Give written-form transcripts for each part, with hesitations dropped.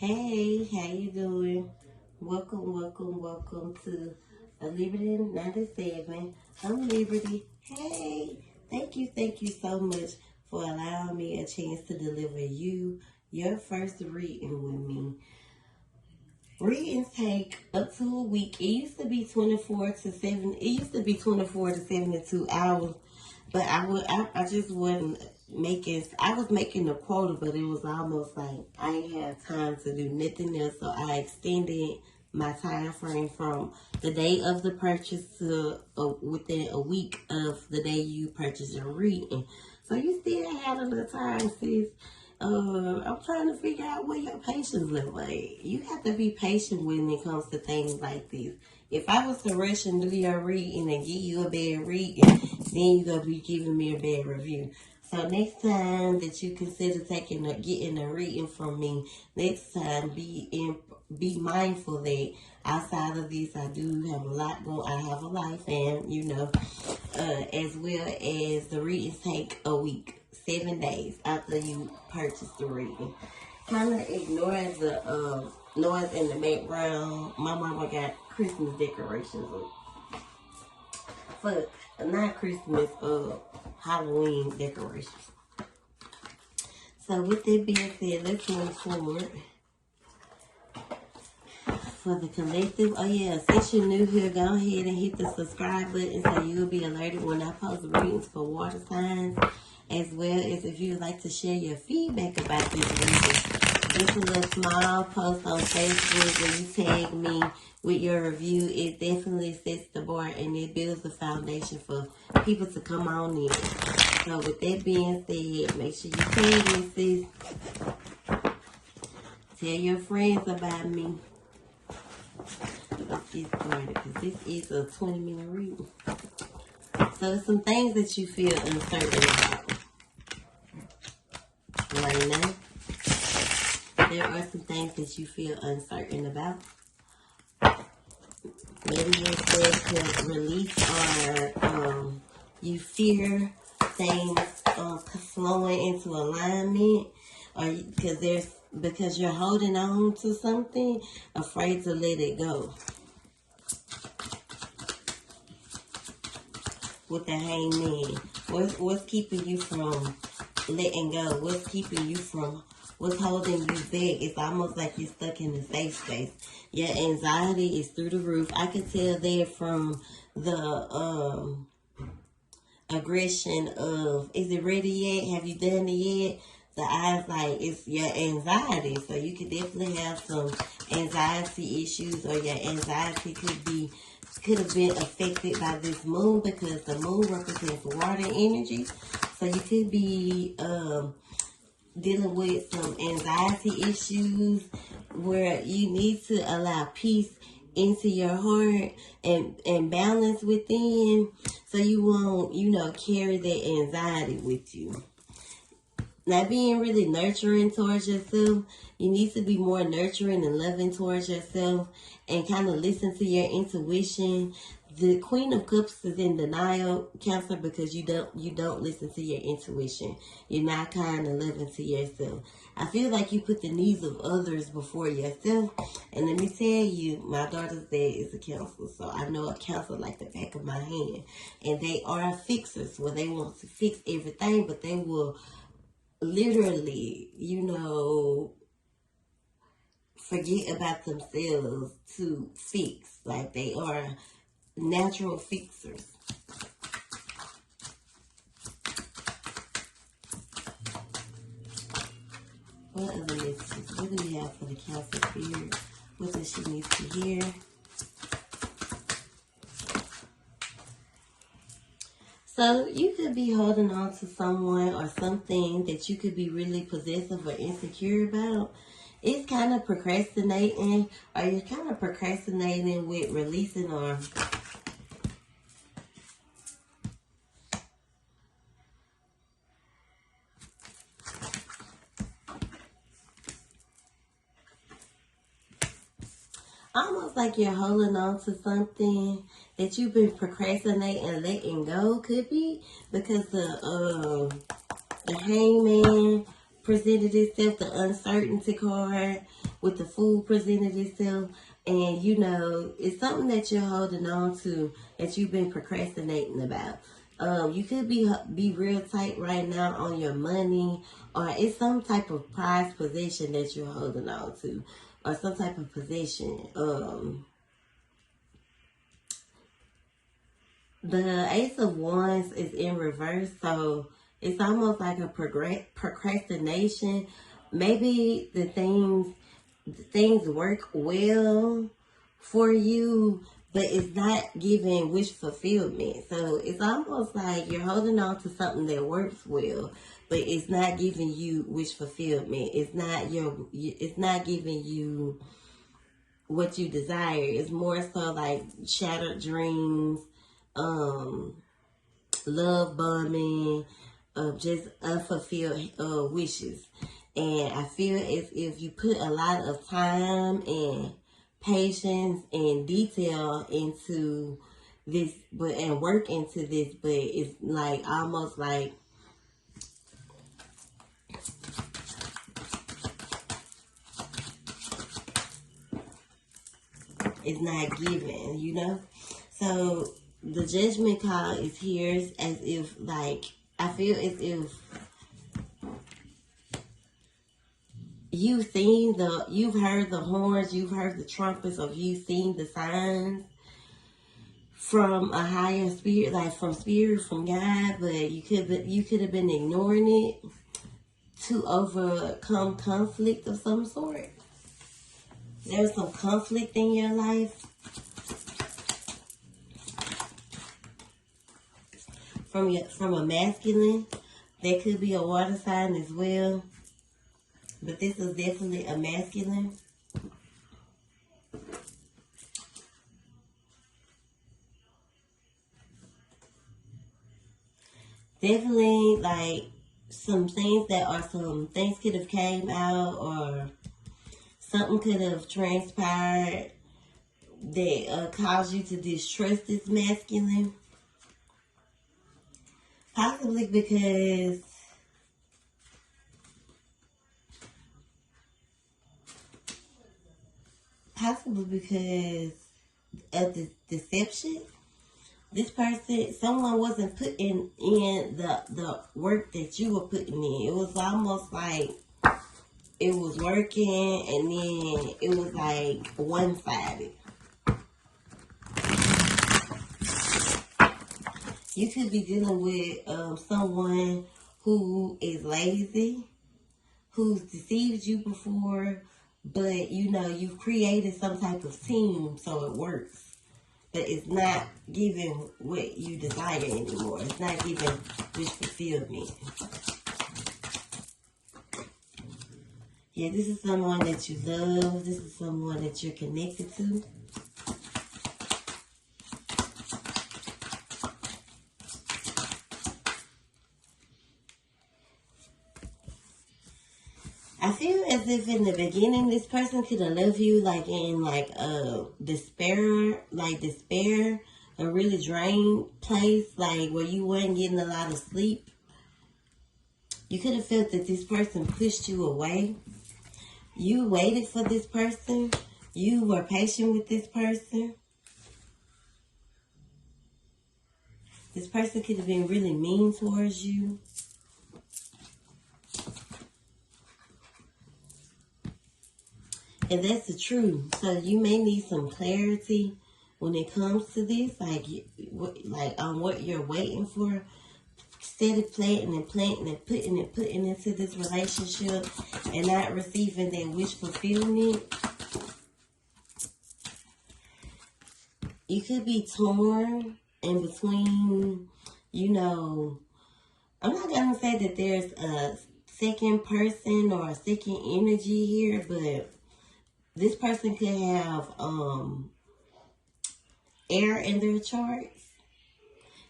Hey, how you doing? Welcome to a Liberty 97. I'm Liberty. Hey, thank you so much for allowing me a chance to deliver you your first reading with me. Readings take up to a week. It used to be 24 to 7. It used to be 24 to 72 hours, but I just wasn't making. I was making a quota, but it was almost like I ain't had time to do nothing else, so I extended my time frame from the day of the purchase to within a week of the day you purchase your reading. So you still had a little time, sis. I'm trying to figure out what your patience look like. You have to be patient when it comes to things like this. If I was to rush and do your reading and give you a bad reading, then you're gonna be giving me a bad review. So next time that you consider getting a reading from me, next time be mindful that outside of this, I do have a lot going. I have a life, and as well as the readings take a week. 7 days after you purchase the reading. Kind of ignore the noise in the background. My mama got Christmas decorations up. But not Christmas, Halloween decorations. So with that being said, let's move forward. For the collective, oh yeah, since you're new here, go ahead and hit the subscribe button so you'll be alerted when I post readings for water signs, as well as if you would like to share your feedback about this reading. Just a little small post on Facebook where you tag me with your review. It definitely sets the bar and it builds the foundation for people to come on in. So with that being said, make sure you tag me, sis. Tell your friends about me. Let's get started because this is a 20-minute reading. So some things that you feel uncertain about right now. There are some things that you feel uncertain about. Maybe you're scared to release, or you fear things flowing into alignment, or because you're holding on to something, afraid to let it go. With the hangman, what's keeping you from letting go? What's holding you back? It's almost like you're stuck in a safe space. Your anxiety is through the roof. I can tell that from the aggression of, is it ready yet? Have you done it yet? The eyes like it's your anxiety. So you could definitely have some anxiety issues, or your anxiety could have been affected by this moon, because the moon represents water energy. So you could be dealing with some anxiety issues where you need to allow peace into your heart and balance within, so you won't, carry that anxiety with you. Not being really nurturing towards yourself. You need to be more nurturing and loving towards yourself and kind of listen to your intuition. The Queen of Cups is in denial, Cancer, because you don't listen to your intuition. You're not kind and loving to yourself. I feel like you put the needs of others before yourself. And let me tell you, my daughter's dad is a counselor, so I know a counselor like the back of my hand. And they are fixers, where they want to fix everything, but they will literally, forget about themselves to fix. Like, they are natural fixers. What other messages? What do we have for the Cancer spirit? What does she need to hear? So you could be holding on to someone or something that you could be really possessive or insecure about. It's kind of procrastinating, or you're kind of procrastinating with releasing, or almost like you're holding on to something that you've been procrastinating and letting go. Could be because the hangman presented itself, the uncertainty card, with the food presented itself. And, you know, it's something that you're holding on to that you've been procrastinating about. You could be real tight right now on your money, or it's some type of prized possession that you're holding on to, or some type of possession. The Ace of Wands is in reverse, so it's almost like a procrastination. Maybe the things work well for you, but it's not giving wish fulfillment. So it's almost like you're holding on to something that works well, but it's not giving you wish fulfillment. It's not giving you what you desire. It's more so like shattered dreams, love bombing, just unfulfilled wishes. And I feel as if you put a lot of time and patience and detail into this, and work into this, but it's like almost like it's not given, you know? So the Judgment card is here as if, like, I feel as if you've heard the horns, you've heard the trumpets, or you've seen the signs from a higher spirit, like from God, but you could have been ignoring it to overcome conflict of some sort. There's some conflict in your life from a masculine. There could be a water sign as well, but this is definitely a masculine. Definitely, like, some things could have came out, or something could have transpired that caused you to distrust this masculine. Possibly because of the deception. This person, someone wasn't putting in the work that you were putting in. It was almost like it was working, and then it was like one-sided. You could be dealing with someone who is lazy, who's deceived you before, but you know, you've created some type of team so it works. But it's not giving what you desire anymore. It's not giving wish fulfillment. Yeah, this is someone that you love. This is someone that you're connected to. I feel as if in the beginning, this person could have left you like in like despair, a really drained place, like where you weren't getting a lot of sleep. You could have felt that this person pushed you away. You waited for this person. You were patient with this person. This person could have been really mean towards you. And that's the truth. So you may need some clarity when it comes to this, like on what you're waiting for. Instead of planting and putting into this relationship and not receiving that wish fulfillment. You could be torn in between, you know, I'm not going to say that there's a second person or a second energy here, but this person could have air in their charts,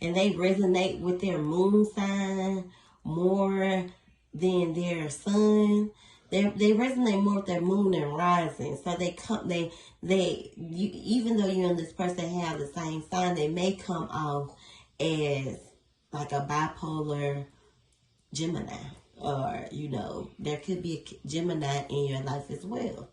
and they resonate with their moon sign more than their sun. They resonate more with their moon and rising. So even though you and this person have the same sign, they may come off as like a bipolar Gemini, or you know, there could be a Gemini in your life as well.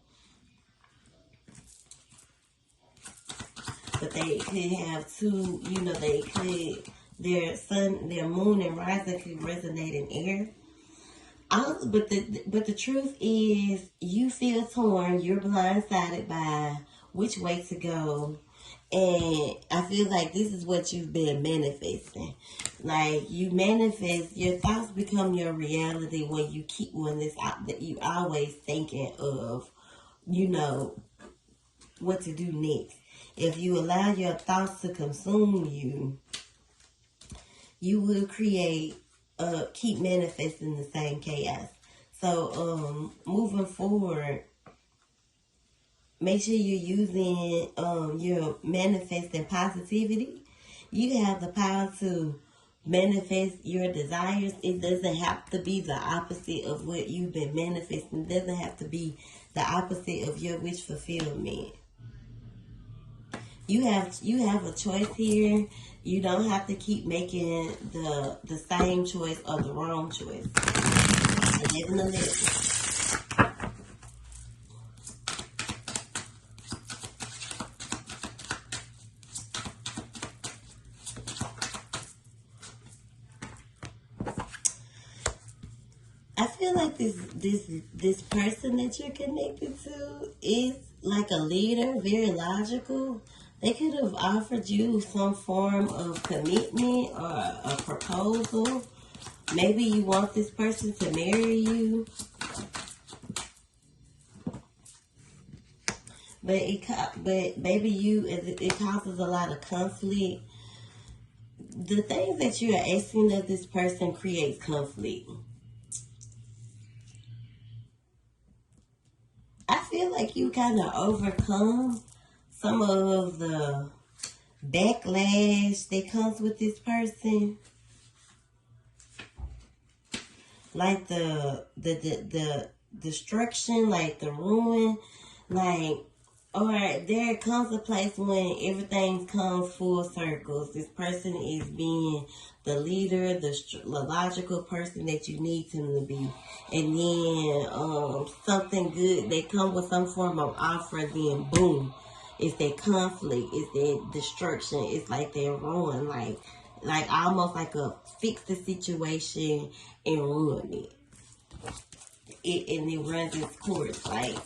but they could have two, you know, they could, their sun, their moon and rising could resonate in air. But the truth is, you feel torn. You're blindsided by which way to go, and I feel like this is what you've been manifesting. Like, you manifest, your thoughts become your reality when you keep when this out that you always thinking of, you know, what to do next. If you allow your thoughts to consume you, you will keep manifesting the same chaos. So, moving forward, make sure you're using your manifesting positivity. You have the power to manifest your desires. It doesn't have to be the opposite of what you've been manifesting. It doesn't have to be the opposite of your wish fulfillment. You have a choice here. You don't have to keep making the same choice or the wrong choice. 11-11. I feel like this person that you're connected to is like a leader, very logical. They could have offered you some form of commitment or a proposal. Maybe you want this person to marry you. But maybe it causes a lot of conflict. The things that you are asking of this person creates conflict. I feel like you kind of overcome some of the backlash that comes with this person, like the destruction, like the ruin, like, or there comes a place when everything comes full circles. This person is being the leader, the logical person that you need them to be. And then something good, they come with some form of offer, then boom. It's that conflict, it's that destruction, it's like that ruin, like almost like a fix the situation and ruin it. And it runs its course, like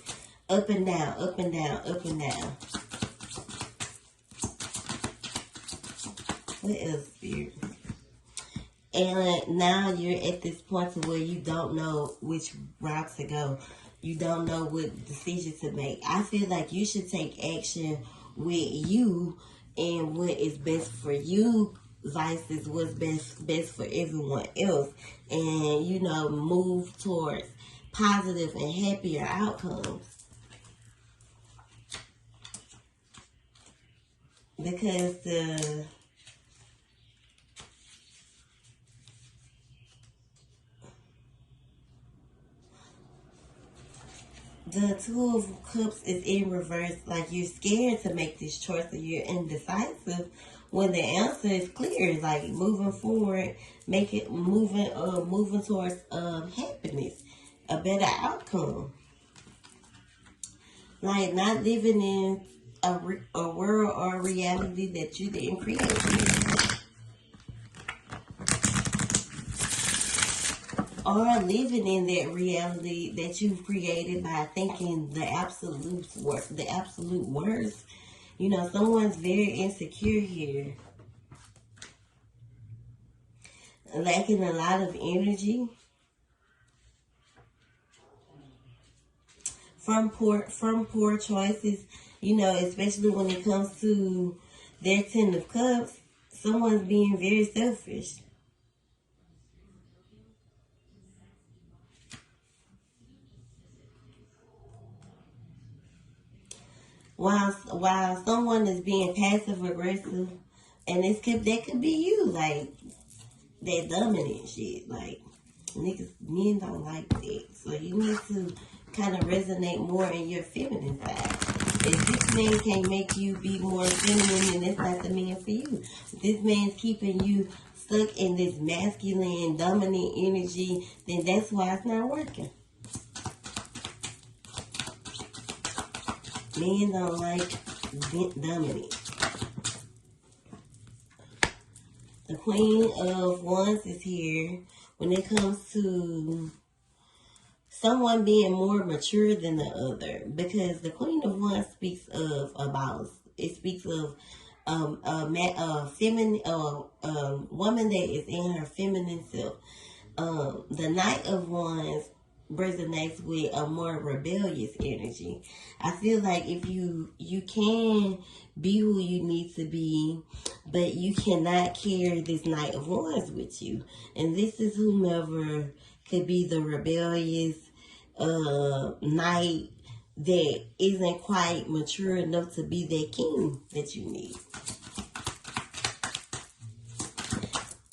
up and down, up and down, up and down. What else, Spirit? And now you're at this point to where you don't know which route to go. You don't know what decision to make. I feel like you should take action with you and what is best for you versus what's best for everyone else. And, you know, move towards positive and happier outcomes. Because the Two of Cups is in reverse, like you're scared to make this choice or you're indecisive when the answer is clear, like moving forward, moving towards happiness, a better outcome. Like not living in a world or a reality that you didn't create. Or living in that reality that you've created by thinking the absolute worst. You know, someone's very insecure here. Lacking a lot of energy. From poor choices. You know, especially when it comes to their Ten of Cups. Someone's being very selfish. While someone is being passive aggressive, and that could be you, like that dominant shit, like men don't like that. So you need to kind of resonate more in your feminine side. If this man can't make you be more feminine, then it's not the man for you. If this man's keeping you stuck in this masculine, dominant energy, then that's why it's not working. Men don't like dominant. The Queen of Wands is here. When it comes to someone being more mature than the other, because the Queen of Wands speaks of a boss. It speaks of a woman that is in her feminine self. The Knight of Wands resonates with a more rebellious energy. I feel like if you can be who you need to be, but you cannot carry this Knight of Wands with you. And this is whomever could be the rebellious knight that isn't quite mature enough to be that king that you need.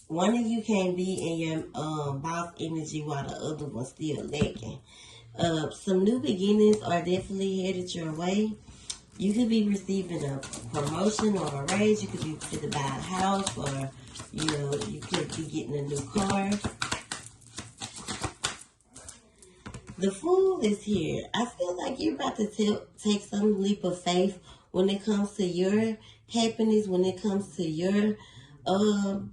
One of you can't be in your boss energy while the other one's still lacking. Some new beginnings are definitely headed your way. You could be receiving a promotion or a raise. You could be to buy a house, or you could be getting a new car. The Fool is here. I feel like you're about to take some leap of faith when it comes to your happiness, when it comes to your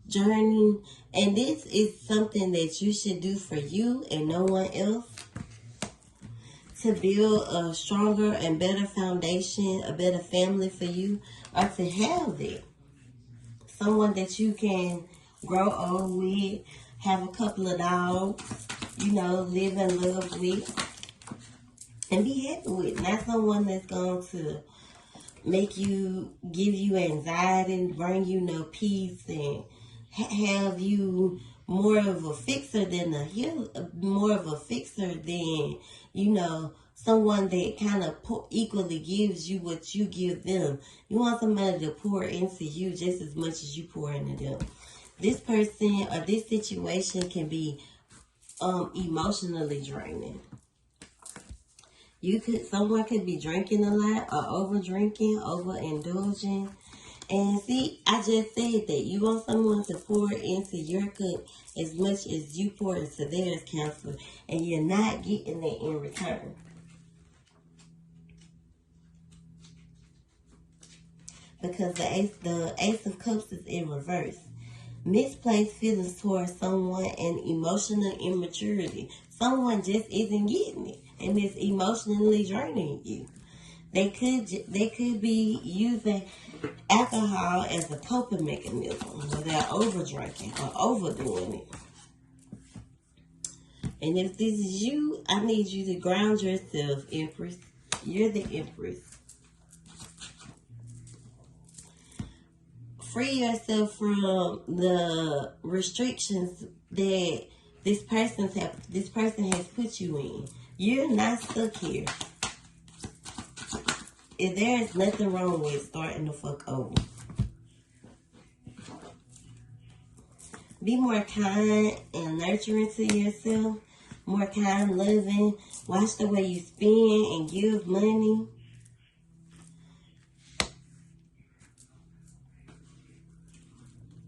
journey. And this is something that you should do for you and no one else, to build a stronger and better foundation, a better family for you, or to have it. Someone that you can grow old with, have a couple of dogs, live and love with, and be happy with. Not someone that's going to give you anxiety, bring you no peace, and have you more of a fixer than someone that kind of equally gives you what you give them. You want somebody to pour into you just as much as you pour into them. This person or this situation can be emotionally draining. Someone could be drinking a lot, or over drinking, overindulging. And see, I just said that you want someone to pour into your cup as much as you pour into theirs, Counselor, and you're not getting it in return. Because the Ace of Cups is in reverse. Misplaced feelings towards someone and emotional immaturity. Someone just isn't getting it, and it's emotionally draining you. They could be using alcohol as a coping mechanism without over drinking or overdoing it. And if this is you, I need you to ground yourself, Empress. You're the Empress. Free yourself from the restrictions that this person has put you in. You're not stuck here. If there is nothing wrong with starting the fuck over. Be more kind and nurturing to yourself. More kind, loving. Watch the way you spend and give money.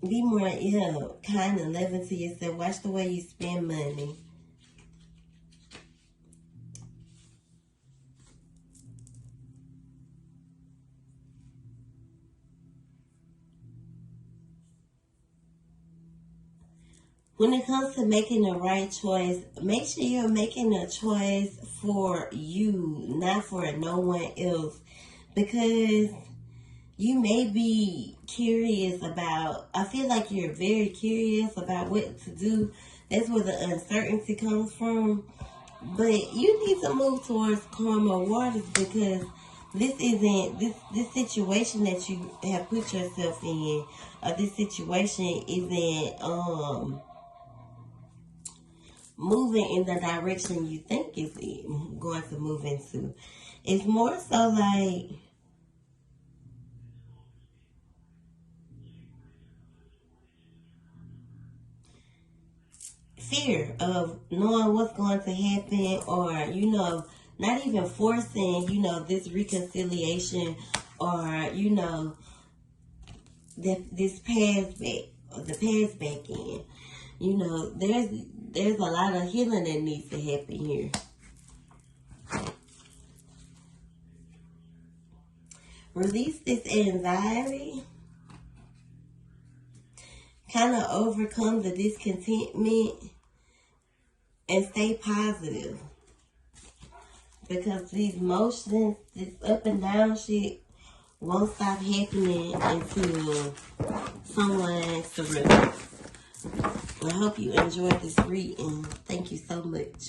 Be more, kind and loving to yourself. Watch the way you spend money. When it comes to making the right choice, make sure you're making a choice for you, not for no one else. Because you may be curious about, I feel like you're very curious about what to do. That's where the uncertainty comes from. But you need to move towards calmer waters, because this situation that you have put yourself in, or this situation isn't moving in the direction you think it's going to move into. It's more so like fear of knowing what's going to happen, or not even forcing this reconciliation, or this past back in. There's a lot of healing that needs to happen here. Release this anxiety. kind of overcome the discontentment and stay positive. Because these motions, this up and down shit, won't stop happening until someone surrenders. I hope you enjoyed this reading. Thank you so much.